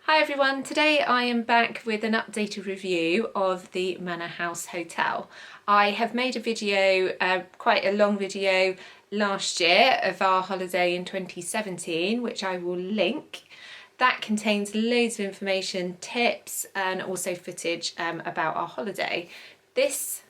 Hi everyone, today I am back with an updated review of the Manor House Hotel. I have made a video, quite a long video last year of our holiday in 2017, which I will link. That contains loads of information, tips and also footage about our holiday. This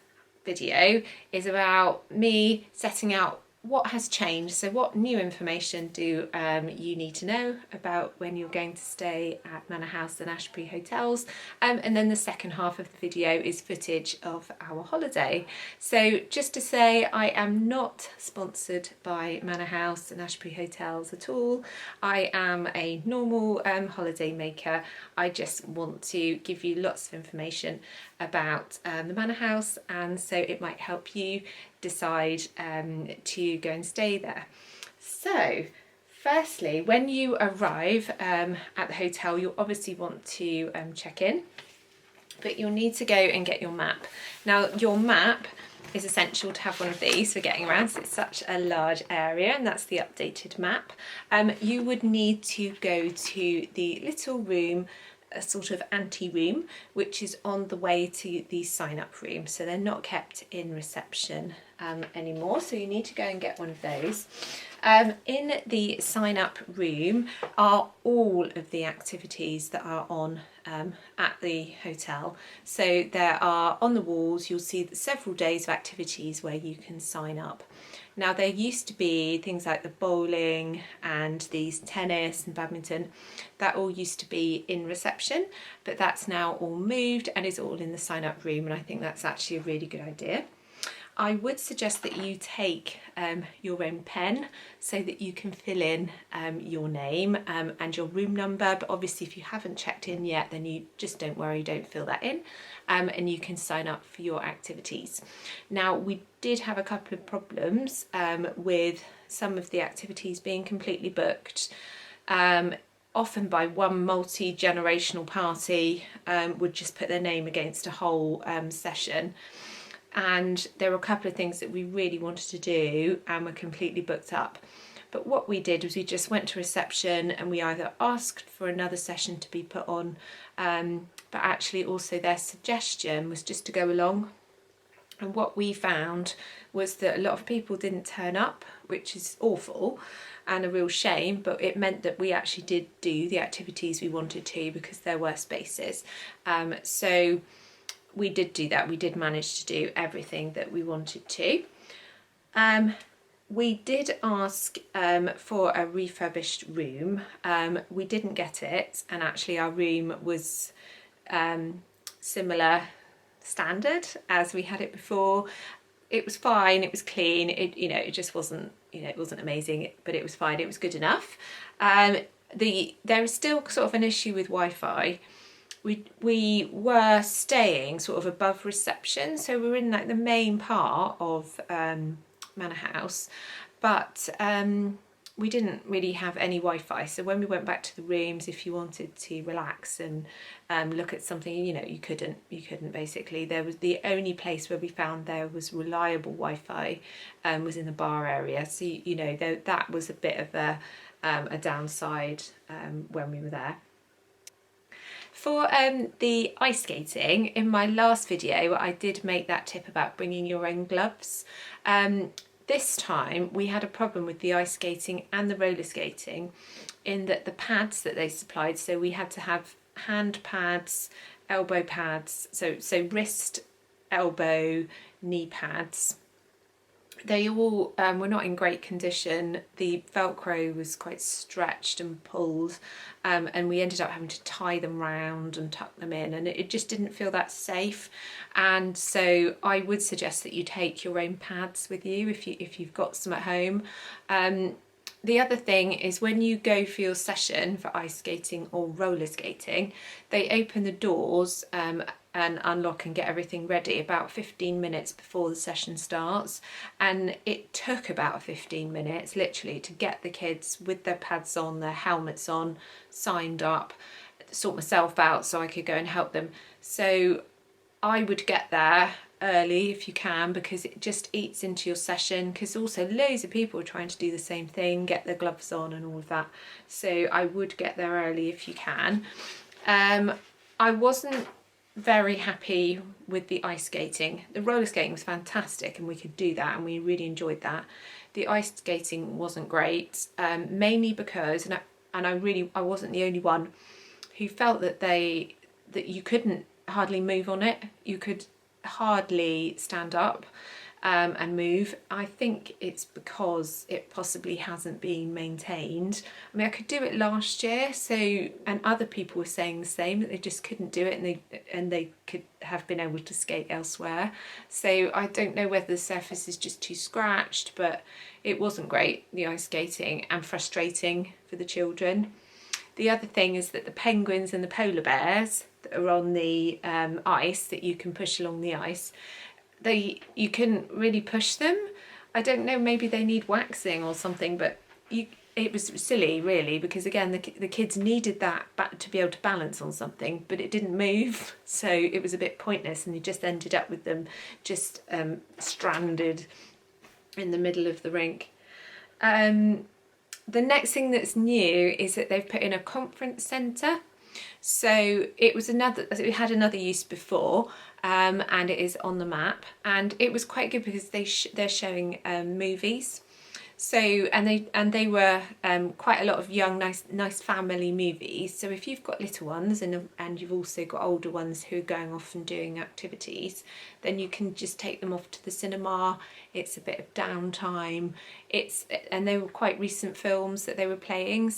video is about me setting out what has changed. So what new information do you need to know about when you're going to stay at Manor House and Ashbury hotels, and then the second half of the video is footage of our holiday. So just to say, I am not sponsored by Manor House and Ashbury hotels at all. I am a normal holiday maker. I just want to give you lots of information about the Manor House, and so it might help you decide to go and stay there. So firstly, when you arrive at the hotel, you'll obviously want to check in, but you'll need to go and get your map. Now your map is essential to have one of these for getting around, so it's such a large area, and that's the updated map. You would need to go to the little room, a sort of ante-room, which is on the way to the sign-up room, so they're not kept in reception anymore, so you need to go and get one of those. In the sign-up room are all of the activities that are on at the hotel. So there are, on the walls, you'll see several days of activities where you can sign up. Now there used to be things like the bowling and these tennis and badminton, that all used to be in reception, but that's now all moved and is all in the sign up room, and I think that's actually a really good idea. I would suggest that you take your own pen so that you can fill in your name and your room number, but obviously if you haven't checked in yet, then you just don't worry, don't fill that in, and you can sign up for your activities. Now we did have a couple of problems with some of the activities being completely booked. Often by one multi-generational party would just put their name against a whole session. And there were a couple of things that we really wanted to do and were completely booked up. But what we did was we just went to reception and we either asked for another session to be put on, but actually also their suggestion was just to go along. And what we found was that a lot of people didn't turn up, which is awful and a real shame, but it meant that we actually did do the activities we wanted to because there were spaces. So we did do that. We did manage to do everything that we wanted to. We did ask for a refurbished room. We didn't get it, and actually our room was similar standard as we had it before. It was fine, it was clean, it just wasn't, it wasn't amazing, but it was fine, it was good enough. There is still sort of an issue with Wi-Fi. We were staying sort of above reception, so we were in like the main part of Manor House, but we didn't really have any Wi-Fi. So when we went back to the rooms, if you wanted to relax and look at something, you couldn't basically. There was the only place where we found there was reliable Wi-Fi was in the bar area. So that was a bit of a downside when we were there. For the ice skating, in my last video I did make that tip about bringing your own gloves. This time we had a problem with the ice skating and the roller skating in that the pads that they supplied, so we had to have hand pads, elbow pads, so wrist, elbow, knee pads. They all were not in great condition. The Velcro was quite stretched and pulled, and we ended up having to tie them round and tuck them in, and it just didn't feel that safe. And so I would suggest that you take your own pads with you if you've got some at home. The other thing is when you go for your session for ice skating or roller skating, they open the doors and unlock and get everything ready about 15 minutes before the session starts, and it took about 15 minutes literally to get the kids with their pads on, their helmets on, signed up, sort myself out so I could go and help them. So I would get there early if you can, because it just eats into your session, because also loads of people are trying to do the same thing, get their gloves on and all of that. So I would get there early if you can. I wasn't very happy with the ice skating. The roller skating was fantastic and we could do that and we really enjoyed that. The ice skating wasn't great, mainly because, I wasn't the only one who felt that you couldn't hardly move on it. You could hardly stand up and move. I think it's because it possibly hasn't been maintained. I mean, I could do it last year, and other people were saying the same, that they just couldn't do it, and they could have been able to skate elsewhere. So I don't know whether the surface is just too scratched, but it wasn't great, the ice skating, and frustrating for the children. The other thing is that the penguins and the polar bears that are on the ice, that you can push along the ice, you couldn't really push them. I don't know, maybe they need waxing or something, but it was silly really, because again the kids needed that to be able to balance on something, but it didn't move, so it was a bit pointless, and you just ended up with them just stranded in the middle of the rink. The next thing that's new is that they've put in a conference centre. So it had another use before, and it is on the map, and it was quite good because they're showing movies. So and they were quite a lot of young, nice family movies. So if you've got little ones and you've also got older ones who are going off and doing activities, then you can just take them off to the cinema. It's a bit of downtime. And they were quite recent films that they were playing.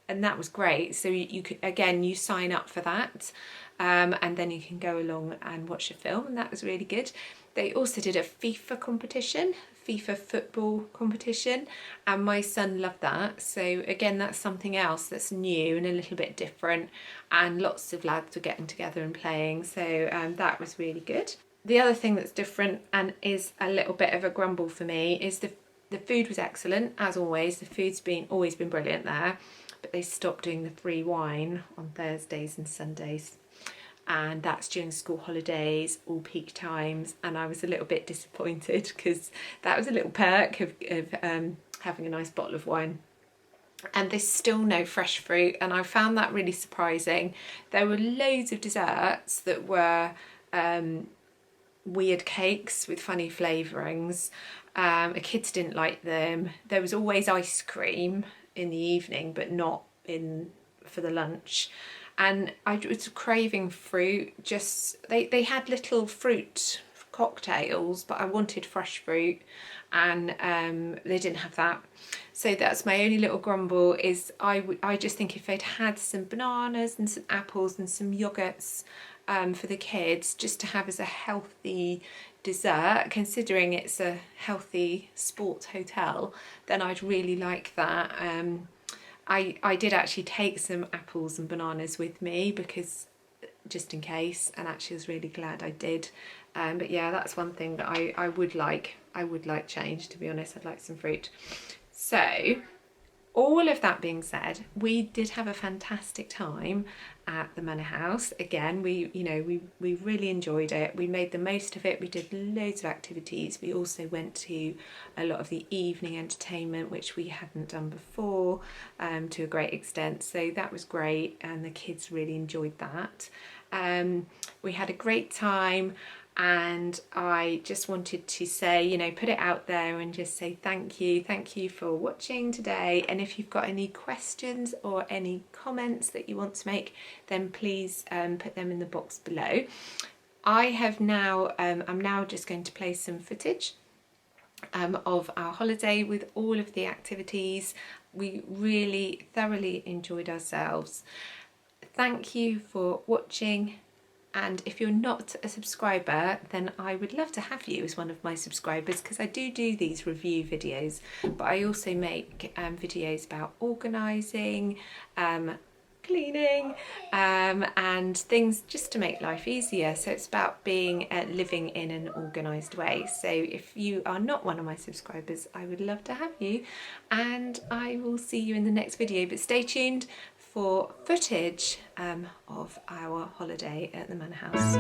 And that was great. So you could, again, you sign up for that, and then you can go along and watch a film, and that was really good. They also did a FIFA football competition, and my son loved that. So again, that's something else that's new and a little bit different, and lots of lads were getting together and playing. So that was really good. The other thing that's different and is a little bit of a grumble for me is the food was excellent, as always. The food's always been brilliant there. But they stopped doing the free wine on Thursdays and Sundays, and that's during school holidays, all peak times, and I was a little bit disappointed because that was a little perk of having a nice bottle of wine. And there's still no fresh fruit, and I found that really surprising. There were loads of desserts that were weird cakes with funny flavourings. The kids didn't like them. There was always ice cream in the evening, but not for the lunch. And I was craving fruit. They had little fruit cocktails, but I wanted fresh fruit, and they didn't have that. So that's my only little grumble, is I just think if they'd had some bananas and some apples and some yogurts for the kids, just to have as a healthy dessert, considering it's a healthy sports hotel, then I'd really like that. I did actually take some apples and bananas with me, because just in case, and actually I was really glad I did. But yeah, that's one thing that I would like change, to be honest. I'd like some fruit. So all of that being said, we did have a fantastic time at the Manor House. Again, we really enjoyed it. We made the most of it. We did loads of activities. We also went to a lot of the evening entertainment, which we hadn't done before, to a great extent. So that was great, and the kids really enjoyed that. We had a great time. And I just wanted to say, put it out there and just say thank you for watching today. And if you've got any questions or any comments that you want to make, then please put them in the box below. I'm now just going to play some footage of our holiday with all of the activities. We really thoroughly enjoyed ourselves. Thank you for watching. And if you're not a subscriber, then I would love to have you as one of my subscribers, because I do these review videos, but I also make videos about organising, cleaning, and things just to make life easier. So it's about living in an organised way. So if you are not one of my subscribers, I would love to have you, and I will see you in the next video. But stay tuned for footage of our holiday at the Manor House.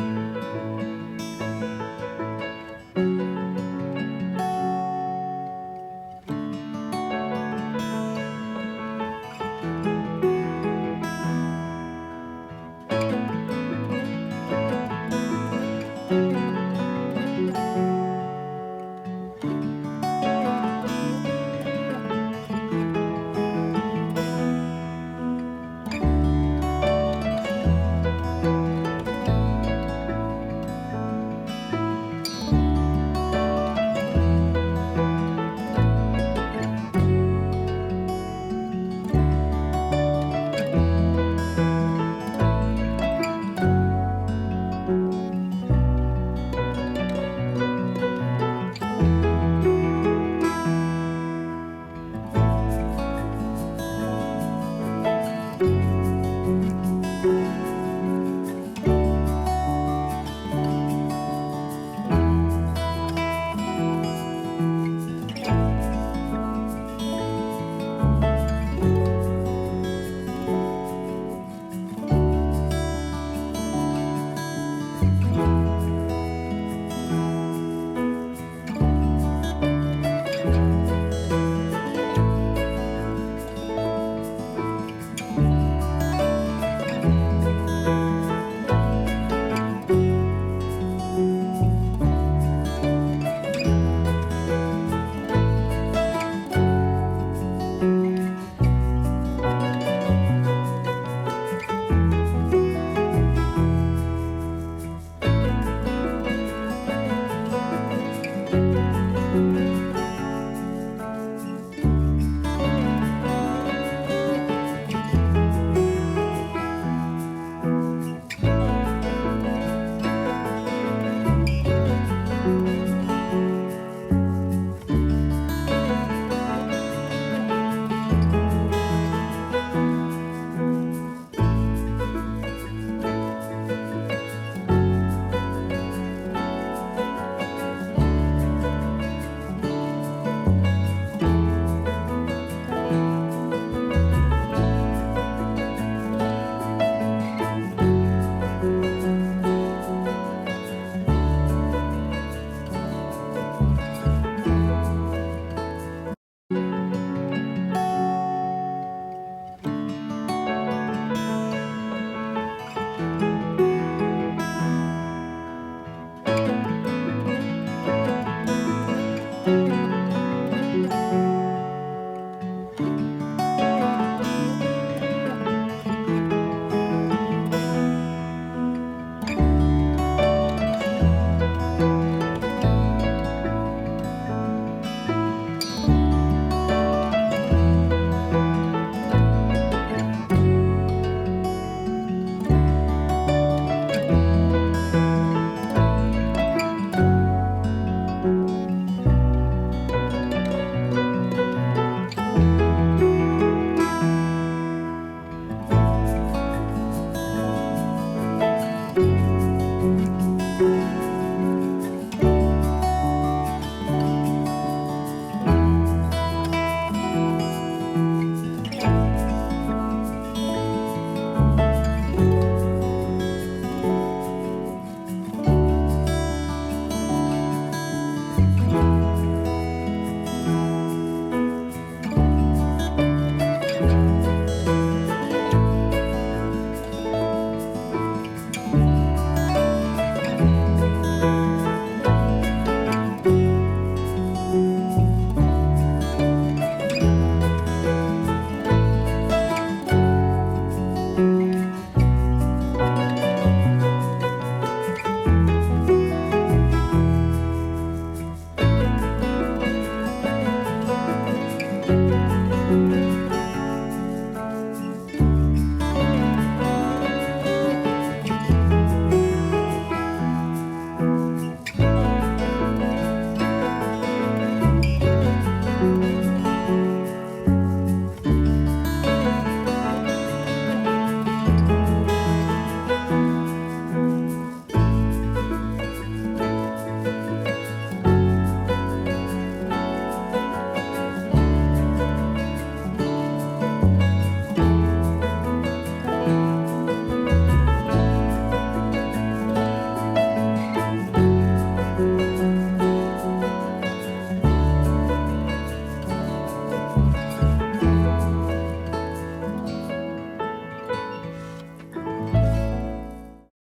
you.